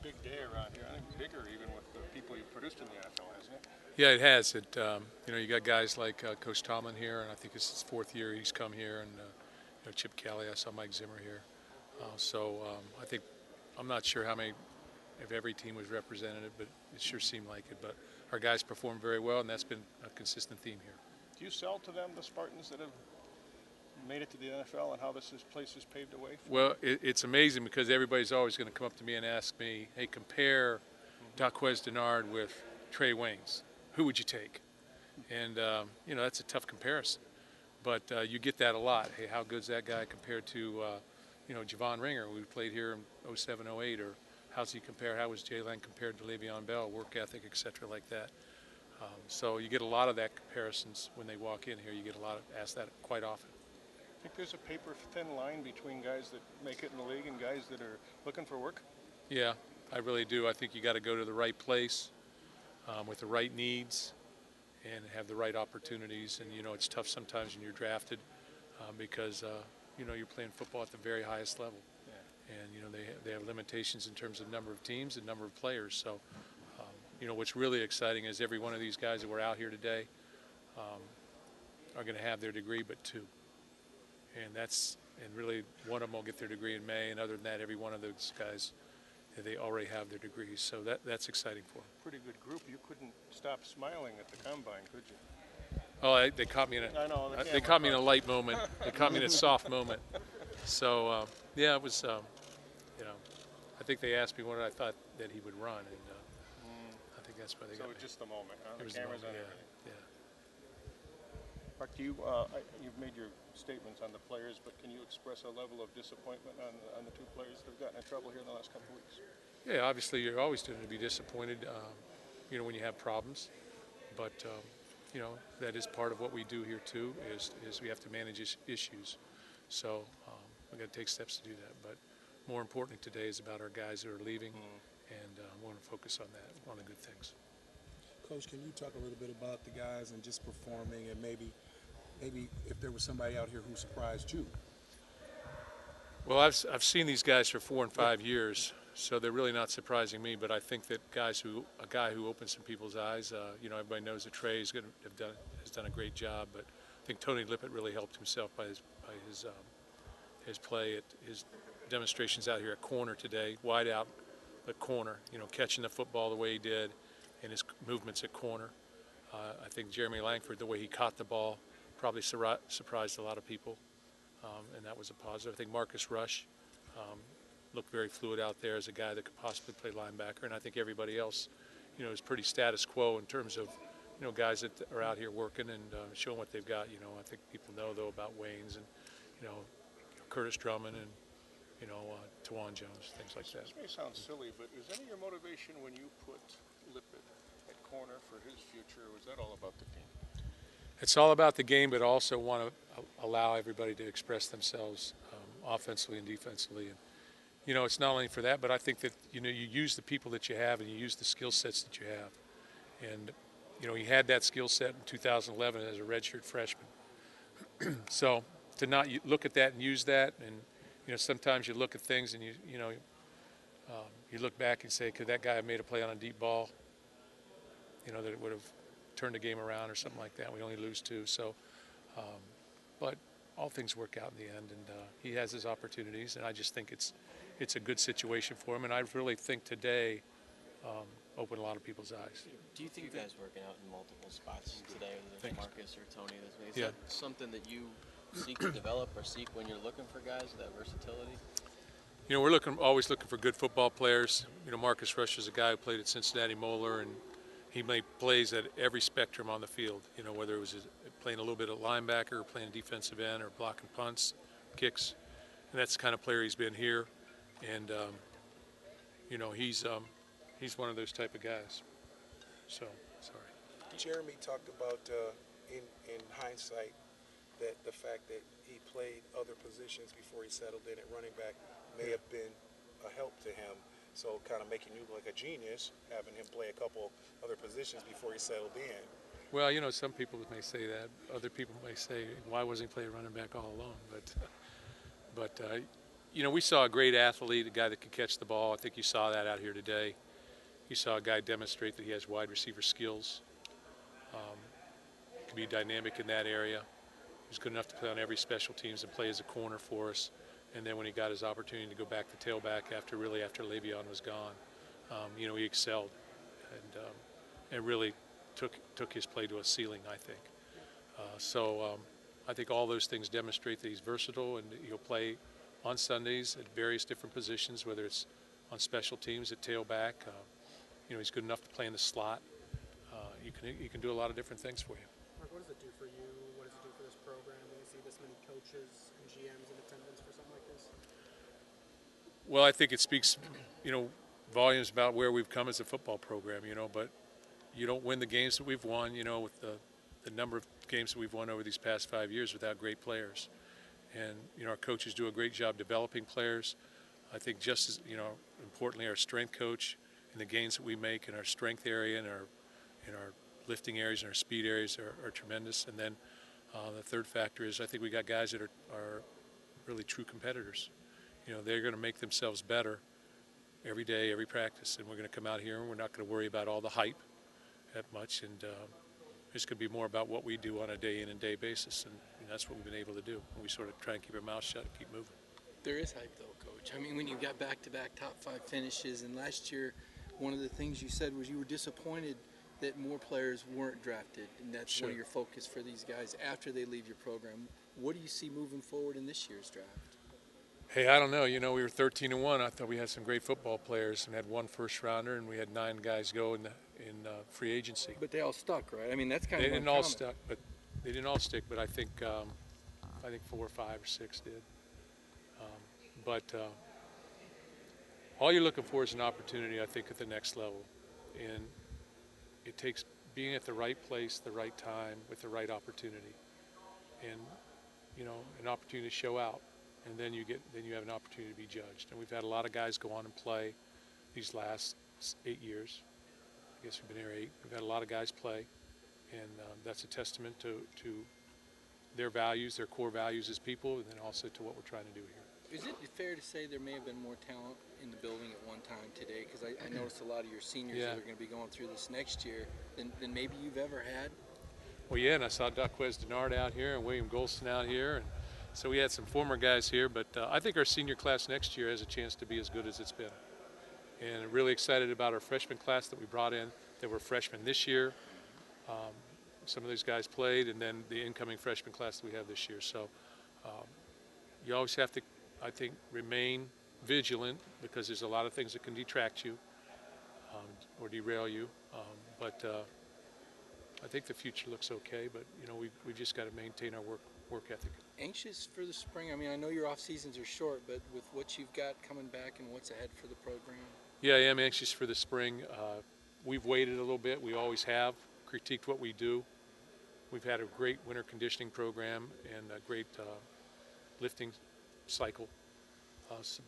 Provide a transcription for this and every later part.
big day around here. I think bigger even with the people you've produced in the NFL, hasn't it? Yeah, it has. You got guys like Coach Tomlin here, and I think it's his fourth year he's come here, and Chip Kelly. I saw Mike Zimmer here. I think I'm not sure how many, if every team was represented, but it sure seemed like it. But our guys performed very well, and that's been a consistent theme here. Do you sell to them the Spartans that have made it to the NFL and how place is paved the way? Well, it's amazing because everybody's always going to come up to me and ask me, hey, compare Daquez Denard with Trey Waynes. Who would you take? And, that's a tough comparison. But you get that a lot. Hey, how good's that guy compared to, Javon Ringer, who played here in 07, 08, or how's he compare? How was Jalen compared to Le'Veon Bell, work ethic, et cetera, like that. So you get a lot of that comparisons when they walk in here. You get a lot of asked that quite often. I think there's a paper-thin line between guys that make it in the league and guys that are looking for work. Yeah, I really do. I think you got to go to the right place with the right needs and have the right opportunities. And, it's tough sometimes when you're drafted because, you're playing football at the very highest level. Yeah. And, they have limitations in terms of number of teams and number of players. So, what's really exciting is every one of these guys that were out here today are going to have their degree but two. And really one of them will get their degree in May, and other than that, every one of those guys, they already have their degrees. So that's exciting for them. Pretty good group. You couldn't stop smiling at the combine, could you? Oh, they caught me in they caught me in a light moment. They caught me in a soft moment. So it was. I think they asked me what I thought that he would run, and I think that's why they got me. So just the moment, huh? It The was cameras the moment, on everything. Yeah. Mark, you've made your statements on the players, but can you express a level of disappointment on the two players that have gotten in trouble here in the last couple of weeks? Yeah, obviously you're always going to be disappointed, when you have problems. But, that is part of what we do here too, is we have to manage issues. So we've got to take steps to do that. But more importantly today is about our guys that are leaving, and we want to focus on that, on the good things. Coach, can you talk a little bit about the guys and just performing, and maybe if there was somebody out here who surprised you? Well, I've seen these guys for 4 and 5 years, so they're really not surprising me. But I think that a guy who opens some people's eyes, everybody knows that Trey has done a great job, but I think Tony Lippett really helped himself by his play at his demonstrations out here at corner today, wide out, but corner. Catching the football the way he did, and his movements at corner. I think Jeremy Langford, the way he caught the ball, probably surprised a lot of people. And that was a positive. I think Marcus Rush looked very fluid out there as a guy that could possibly play linebacker. And I think everybody else, is pretty status quo in terms of, guys that are out here working and showing what they've got. I think people know, though, about Waynes and, Curtis Drummond and, Tawan Jones, things like that. This may sound silly, but is any of your motivation when you put Lippett at corner for his future, or was that all about the team? It's all about the game, but also want to allow everybody to express themselves offensively and defensively. And, it's not only for that, but I think that, you use the people that you have and you use the skill sets that you have. And, he had that skill set in 2011 as a redshirt freshman. So to not look at that and use that, and, sometimes you look at things and you look back and say, could that guy have made a play on a deep ball, that it would have turned the game around or something like that. We only lose 2. So, but all things work out in the end, and he has his opportunities, and I just think it's a good situation for him. And I really think today opened a lot of people's eyes. Do you think you guys working out in multiple spots today, whether it's Marcus or Tony? Is Yeah. that something that you seek to develop or seek when you're looking for guys, that versatility? We're always looking for good football players. Marcus Rush is a guy who played at Cincinnati Moeller, and he made plays at every spectrum on the field, whether it was playing a little bit of linebacker or playing defensive end or blocking punts, kicks. And that's the kind of player he's been here. And, he's one of those type of guys. So, sorry. Jeremy talked about, in hindsight, that the fact that he played other positions before he settled in at running back may have been a help to him. So kind of making you look like a genius, having him play a couple other positions before he settled in. Well, some people may say that. Other people may say, why wasn't he playing running back all along? But You know, we saw a great athlete, a guy that could catch the ball. I think you saw that out here today. You saw a guy demonstrate that he has wide receiver skills. Can be dynamic in that area. He's good enough to play on every special teams and play as a corner for us. And then when he got his opportunity to go back to tailback after Le'Veon was gone, you know, he excelled and really took his play to a ceiling, I think. I think all those things demonstrate that he's versatile and he'll play on Sundays at various different positions, whether it's on special teams at tailback. You know, he's good enough to play in the slot. He can do a lot of different things for you. Mark, what does it do for you? What does it do for this program when you see this many coaches and GMs in attendance for something like this? Well, I think it speaks, you know, volumes about where we've come as a football program, you know, but you don't win the games that we've won, you know, with the number of games that we've won over these past 5 years without great players. And, you know, our coaches do a great job developing players. I think just as, you know, importantly, our strength coach and the gains that we make in our strength area and our lifting areas and our speed areas are tremendous. And then the third factor is I think we got guys that are really true competitors. You know, they're going to make themselves better every day, every practice. And we're going to come out here and we're not going to worry about all the hype that much. And it's going to be more about what we do on a day in and day basis. And that's what we've been able to do. And we sort of try and keep our mouths shut and keep moving. There is hype, though, Coach. I mean, when you've got back-to-back top 5 finishes, and last year, one of the things you said was you were disappointed that more players weren't drafted, and that's Sure. one of your focus for these guys after they leave your program. What do you see moving forward in this year's draft? Hey, I don't know. You know, we were 13-1. I thought we had some great football players and had 1 first-rounder, and we had 9 guys go in free agency. But they all stuck, right? I mean, that's kind They of didn't all uncommon. stick, but they didn't all stick. But I think 4 or 5 or 6 did. All you're looking for is an opportunity, I think, at the next level, and it takes being at the right place, the right time, with the right opportunity, and you know, an opportunity to show out, and then you have an opportunity to be judged. And we've had a lot of guys go on and play these last 8 years. I guess we've been here 8. We've had a lot of guys play, and that's a testament to their values, their core values as people, and then also to what we're trying to do here. Is it fair to say there may have been more talent in the building at one time today? Because I noticed a lot of your seniors Yeah. that are going to be going through this next year than maybe you've ever had. Well, yeah, and I saw Daquez Denard out here and William Golston out here, and so we had some former guys here. But I think our senior class next year has a chance to be as good as it's been. And really excited about our freshman class that we brought in that were freshmen this year. Some of these guys played, and then the incoming freshman class that we have this year. So you always have to, I think, remain vigilant because there's a lot of things that can detract you or derail you. I think the future looks okay, but you know we've just got to maintain our work ethic. Anxious for the spring? I mean, I know your off seasons are short, but with what you've got coming back and what's ahead for the program. Yeah, I am anxious for the spring. We've waited a little bit. We always have critiqued what we do. We've had a great winter conditioning program and a great lifting cycle.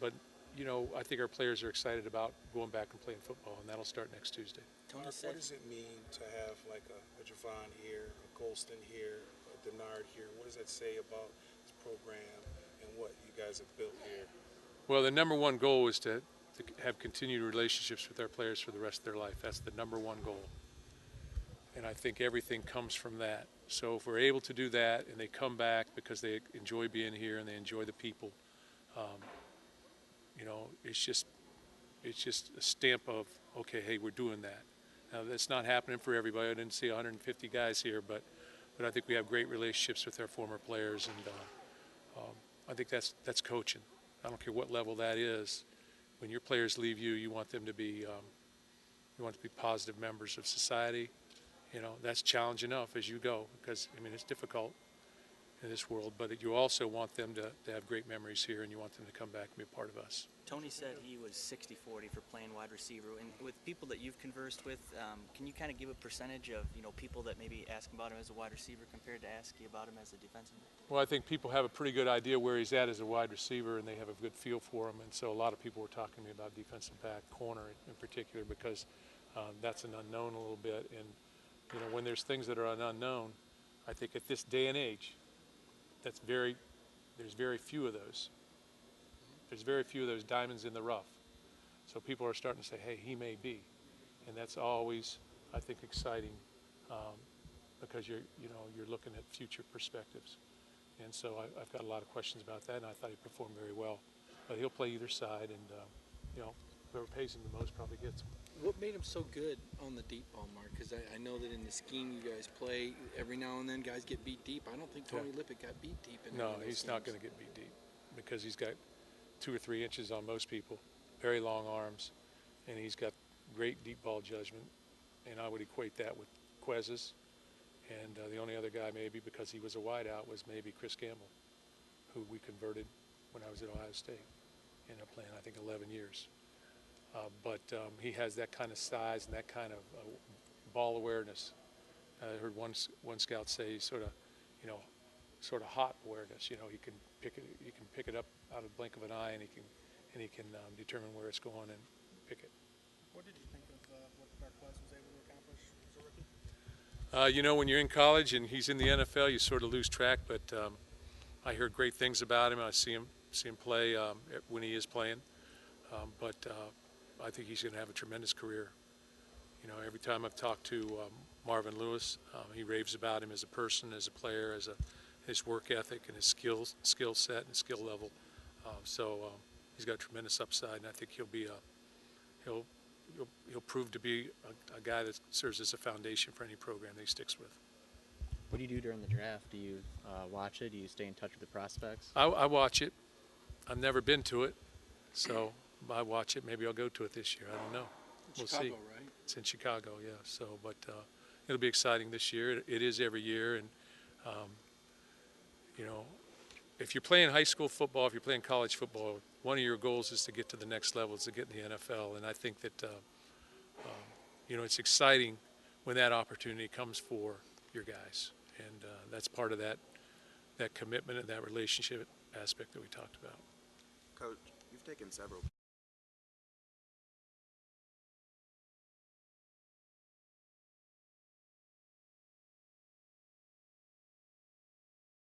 But you know, I think our players are excited about going back and playing football, and that'll start next Tuesday. Tony Mark, said, what does it mean to have like a Javon here, a Golston here, a Denard here? What does that say about this program and what you guys have built here? Well, the number one goal is to have continued relationships with our players for the rest of their life. That's the number one goal. And I think everything comes from that. So if we're able to do that and they come back because they enjoy being here and they enjoy the people, you know, it's just a stamp of, okay, hey, we're doing that. Now, that's not happening for everybody. I didn't see 150 guys here, but I think we have great relationships with our former players, and I think that's coaching. I don't care what level that is. When your players leave you, you want them to be positive members of society. You know, that's challenge enough as you go, because I mean it's difficult in this world, but you also want them to have great memories here, and you want them to come back and be a part of us. Tony said he was 60-40 for playing wide receiver. And with people that you've conversed with, can you kind of give a percentage of, you know, people that maybe ask about him as a wide receiver compared to asking about him as a defensive back? Well, I think people have a pretty good idea where he's at as a wide receiver, and they have a good feel for him. And so a lot of people were talking to me about defensive back, corner in particular, because that's an unknown a little bit. And, you know, when there's things that are an unknown, I think at this day and age, there's very few of those. There's very few of those diamonds in the rough. So people are starting to say, hey, he may be. And that's always, I think, exciting because you're looking at future perspectives. And so I've got a lot of questions about that, and I thought he performed very well. But he'll play either side, and whoever pays him the most probably gets him. What made him so good on the deep ball, Mark? Because I know that in the scheme you guys play, every now and then guys get beat deep. I don't think Tony Lippett got beat deep in No, any of those he's not games. going to get beat deep because he's got 2 or 3 inches on most people, very long arms, and he's got great deep ball judgment. And I would equate that with Quez's. And the only other guy maybe, because he was a wideout, was maybe Chris Campbell, who we converted when I was at Ohio State. Ended up playing, I think, 11 years. But he has that kind of size and that kind of ball awareness. I heard one scout say sort of hot awareness. He can pick it up out of the blink of an eye, and he can determine where it's going and pick it. What did you think of what Marquez was able to accomplish as a rookie? When you're in college and he's in the NFL, you sort of lose track. But I heard great things about him. I see him play when he is playing. But I think he's going to have a tremendous career. Every time I've talked to Marvin Lewis, he raves about him as a person, as a player, his work ethic and his skill set and skill level. So he's got a tremendous upside, and I think he'll prove to be a guy that serves as a foundation for any program that he sticks with. What do you do during the draft? Do you watch it? Do you stay in touch with the prospects? I watch it. I've never been to it, so I watch it. Maybe I'll go to it this year. I don't know. We'll Chicago, see. right? It's in Chicago, yeah. So, but it'll be exciting this year. It is every year, and if you're playing high school football, if you're playing college football, one of your goals is to get to the next level, is to get in the NFL. And I think that it's exciting when that opportunity comes for your guys, and that's part of that commitment and that relationship aspect that we talked about. Coach, you've taken several